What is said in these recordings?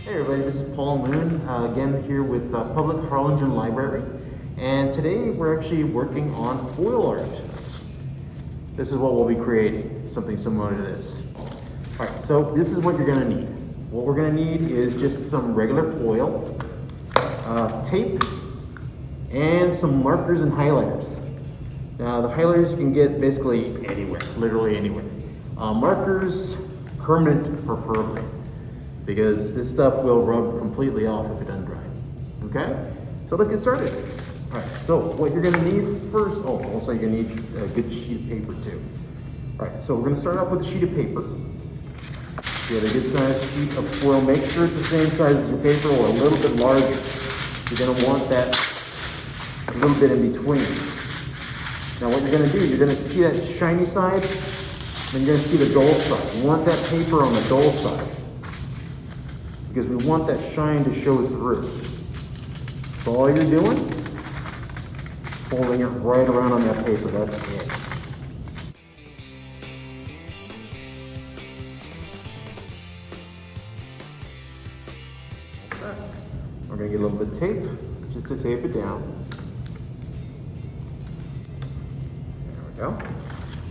Hey everybody, this is Paul Moon, again here with Public Harlingen Library, and today we're actually working on foil art. This is what we'll be creating, something similar to this. Alright, so this is what you're going to need. What we're going to need is just some regular foil, tape, and some markers and highlighters. Now the highlighters you can get basically anywhere, literally anywhere. Markers, permanent preferably, because this stuff will rub completely off if it doesn't dry. Okay? So let's get started. All right, so what you're gonna need first, also you're gonna need a good sheet of paper too. All right, so we're gonna start off with a sheet of paper. Get a good sized sheet of foil. Make sure it's the same size as your paper or a little bit larger. You're gonna want that a little bit in between. Now what you're gonna do, you're gonna see that shiny side, then you're gonna see the dull side. You want that paper on the dull side, because we want that shine to show through. So all you're doing, folding it right around on that paper, that's it. Okay. We're gonna get a little bit of tape, just to tape it down. There we go.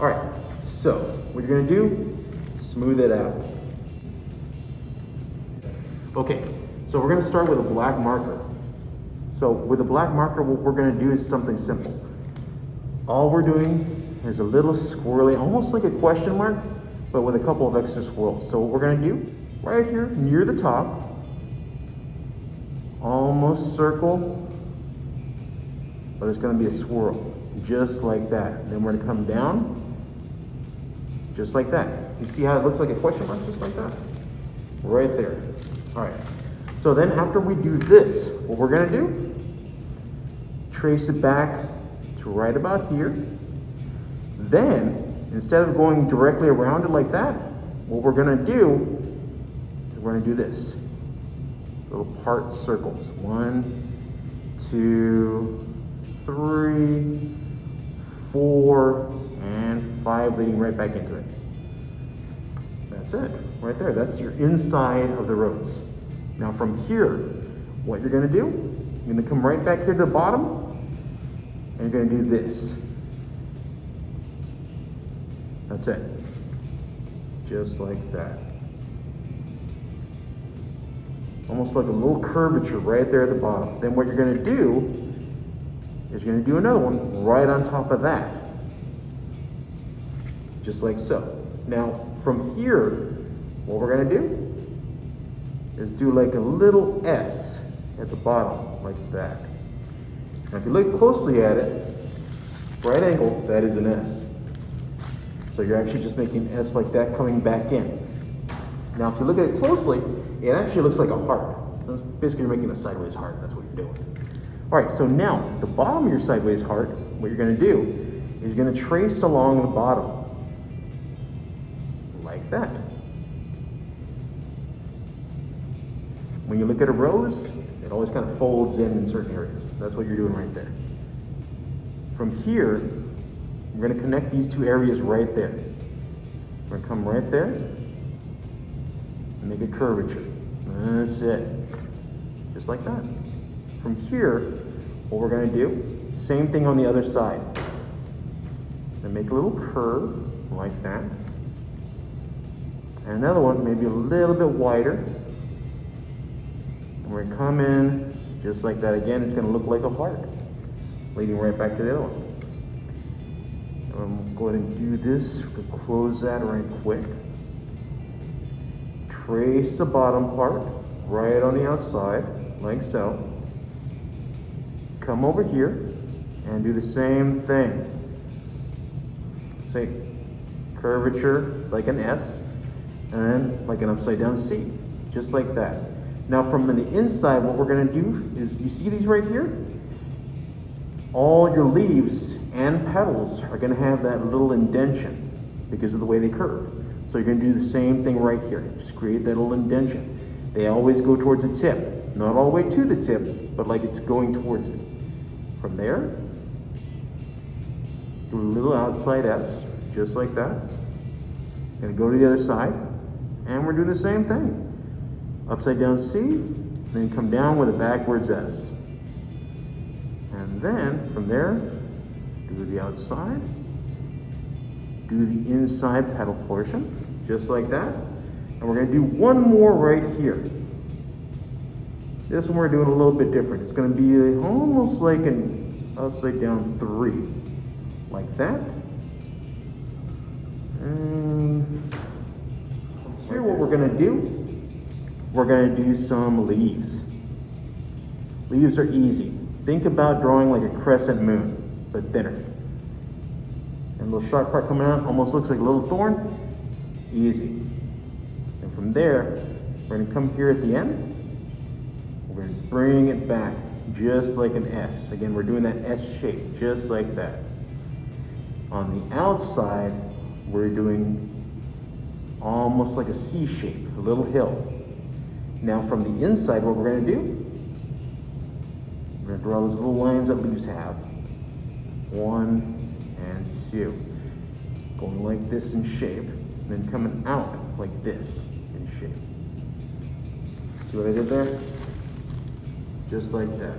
All right, so what you're gonna do, smooth it out. Okay, so we're gonna start with a black marker. So with a black marker, what we're gonna do is something simple. All we're doing is a little swirly, almost like a question mark, but with a couple of extra swirls. So what we're gonna do, right here near the top, almost circle, but it's gonna be a swirl, just like that. Then we're gonna come down, just like that. You see how it looks like a question mark, just like that, right there. All right, so then after we do this, what we're gonna do, trace it back to right about here. Then, instead of going directly around it like that, what we're gonna do is we're gonna do this. Little part circles. 1, 2, 3, 4, and 5 leading right back into it. That's it, right there. That's your inside of the rose. Now from here, what you're gonna do, you're gonna come right back here to the bottom, and you're gonna do this. That's it. Just like that. Almost like a little curvature right there at the bottom. Then what you're gonna do is you're gonna do another one right on top of that. Just like so. Now, from here, what we're gonna do is do like a little S at the bottom, like that. Now if you look closely at it, right angle, that is an S. So you're actually just making an S like that coming back in. Now if you look at it closely, it actually looks like a heart. Basically you're making a sideways heart, that's what you're doing. All right, so now the bottom of your sideways heart, what you're gonna do is you're gonna trace along the bottom, like that. When you look at a rose, it always kind of folds in certain areas. That's what you're doing right there. From here, we're gonna connect these two areas right there. We're gonna come right there and make a curvature. That's it. Just like that. From here, what we're gonna do, same thing on the other side. And make a little curve like that. And another one, maybe a little bit wider. And we're gonna come in just like that again. It's gonna look like a heart, leading right back to the other one. I'm going to do this, we'll close that right quick. Trace the bottom part right on the outside, like so. Come over here and do the same thing. Say curvature like an S, and then like an upside down C, just like that. Now from the inside, what we're gonna do is, you see these right here? All your leaves and petals are gonna have that little indentation because of the way they curve. So you're gonna do the same thing right here. Just create that little indentation. They always go towards the tip. Not all the way to the tip, but like it's going towards it. From there, do a little outside S, just like that. Gonna go to the other side, and we're doing the same thing. upside down C, then come down with a backwards S. And then from there, do the outside, do the inside petal portion, just like that. And we're gonna do one more right here. This one we're doing a little bit different. It's gonna be almost like an upside down 3, like that. And here what we're gonna do, we're gonna do some leaves. Leaves are easy. Think about drawing like a crescent moon, but thinner. And a little sharp part coming out, almost looks like a little thorn. Easy. And from there, we're gonna come here at the end. We're gonna bring it back just like an S. Again, we're doing that S shape, just like that. On the outside, we're doing almost like a C shape, a little hill. Now from the inside, what we're gonna do, we're gonna draw those little lines that leaves have. 1 and 2. Going like this in shape, and then coming out like this in shape. See what I did there? Just like that.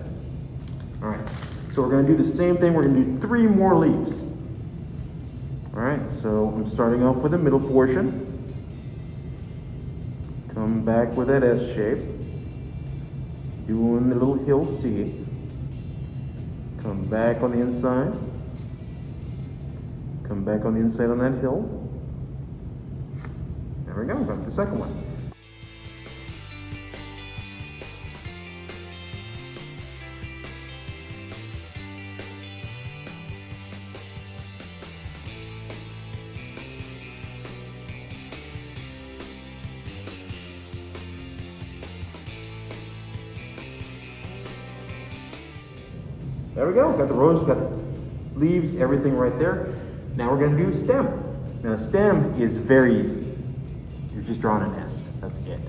All right, so we're gonna do the same thing. We're gonna do 3 more leaves. All right, so I'm starting off with the middle portion. Come back with that S shape. Doing the little hill C. Come back on the inside. Come back on the inside on that hill. There we go, got the second one. There we go, got the rose, got the leaves, everything right there. Now we're gonna do stem. Now stem is very easy. You're just drawing an S, that's it.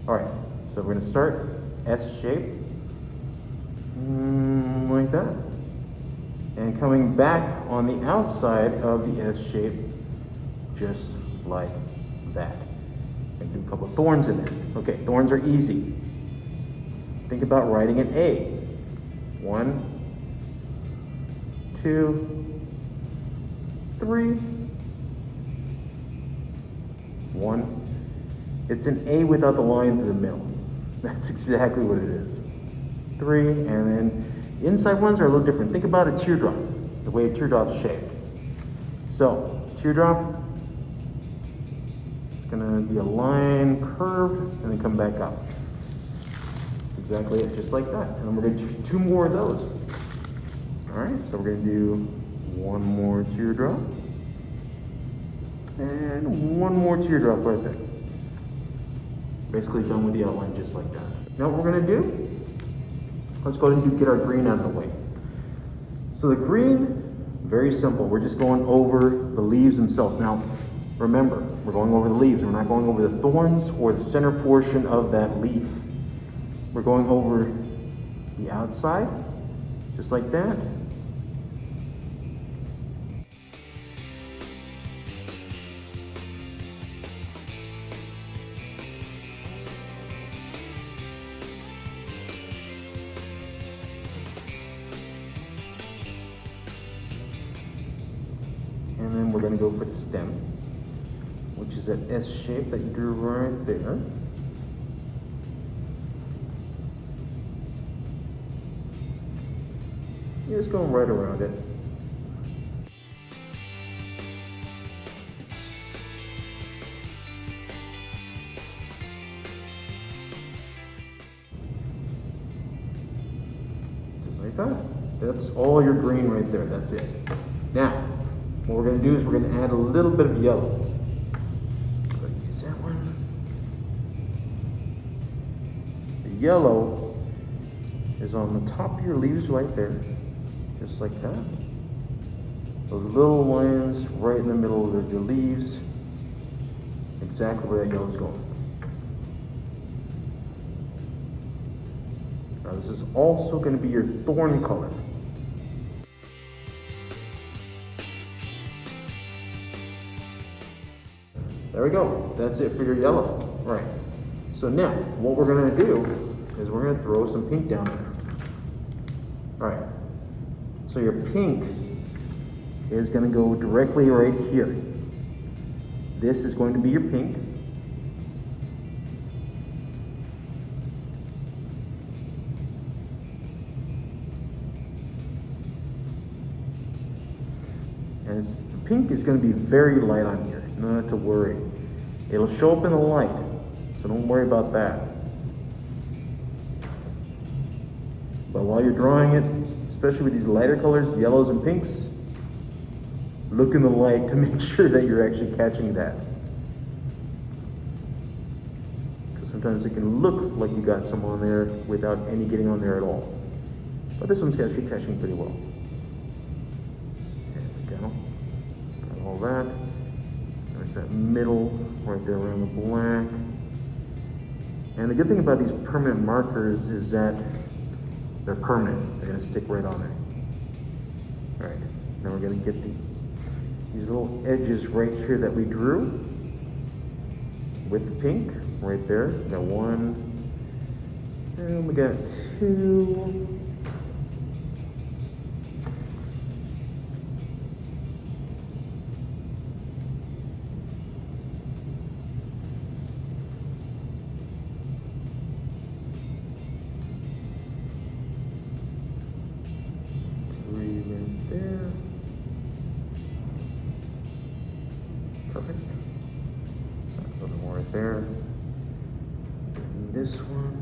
All right, so we're gonna start S shape, like that. And coming back on the outside of the S shape, just like that. And do a couple of thorns in there. Okay, thorns are easy. Think about writing an A. 1, 2, 3, 1. It's an A without the line through the middle. That's exactly what it is. 3, and then the inside ones are a little different. Think about a teardrop, the way a teardrop's shaped. So, teardrop, it's gonna be a line curved and then come back up. That's exactly it, just like that. And then we're gonna do 2 more of those. All right, so we're gonna do 1 more teardrop and 1 more teardrop right there. Basically done with the outline just like that. Now what we're gonna do, let's go ahead and get our green out of the way. So the green, very simple. We're just going over the leaves themselves. Now, remember, we're going over the leaves. We're not going over the thorns or the center portion of that leaf. We're going over the outside, just like that. And then we're going to go for the stem, which is that S shape that you drew right there. You're just going right around it. Just like that. That's all your green right there. That's it. Now, what we're going to do is we're going to add a little bit of yellow. Go ahead and use that one. The yellow is on the top of your leaves right there, just like that. Those little lines right in the middle of your leaves, exactly where that yellow is going. Now this is also going to be your thorn color. There we go. That's it for your yellow. Right. So now, what we're gonna do is we're gonna throw some pink down there. All right, so your pink is gonna go directly right here. This is going to be your pink. And the pink is going to be very light on here, not to worry. It'll show up in the light, so don't worry about that. But while you're drawing it, especially with these lighter colors, yellows and pinks, look in the light to make sure that you're actually catching that. Because sometimes it can look like you got some on there without any getting on there at all. But this one's actually catching pretty well. All that. There's that middle right there around the black. And the good thing about these permanent markers is that they're permanent. They're gonna stick right on there. All right, now we're gonna get these little edges right here that we drew with the pink right there. We got one, and we got two. There. Perfect. A little more right there. And this one,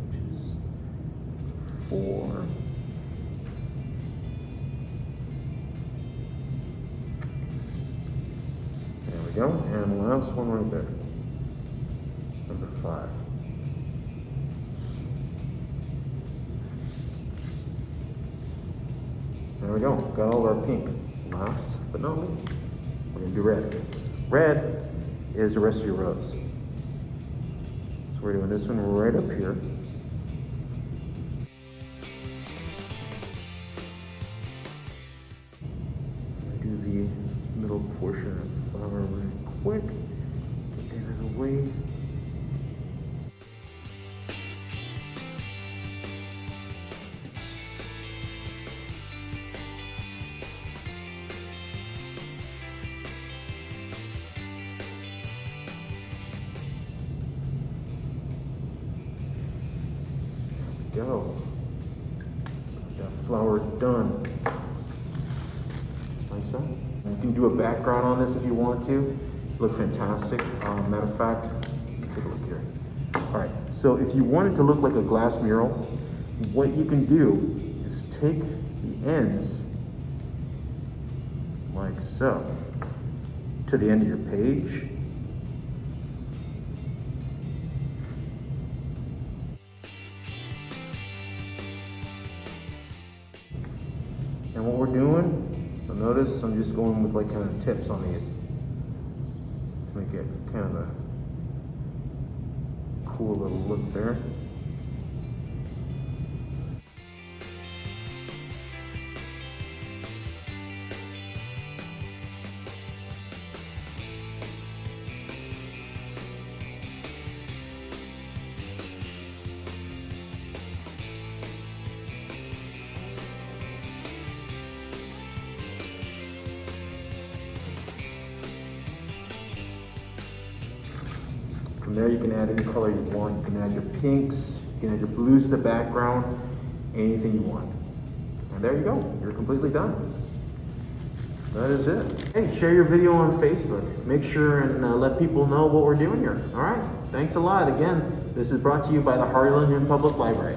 which is 4. There we go. And the last one right there. Number 5. There we go, got all our pink. Last but not least, we're gonna do red. Red is the rest of your rose. So we're doing this one right up here. Do the middle portion of the flower really quick. Get that out of the way. Go. That flower done. Like so. You can do a background on this if you want to. Look fantastic. Matter of fact, take a look here. All right. So if you want it to look like a glass mural, what you can do is take the ends like so to the end of your page. And what we're doing, you'll notice I'm just going with like kind of tips on these to make it kind of a cool little look there. From there you can add any color you want. You can add your pinks, you can add your blues to the background, anything you want. And there you go, you're completely done. That is it. Hey, share your video on Facebook. Make sure and let people know what we're doing here. All right, thanks a lot. Again, this is brought to you by the Harlingen Public Library.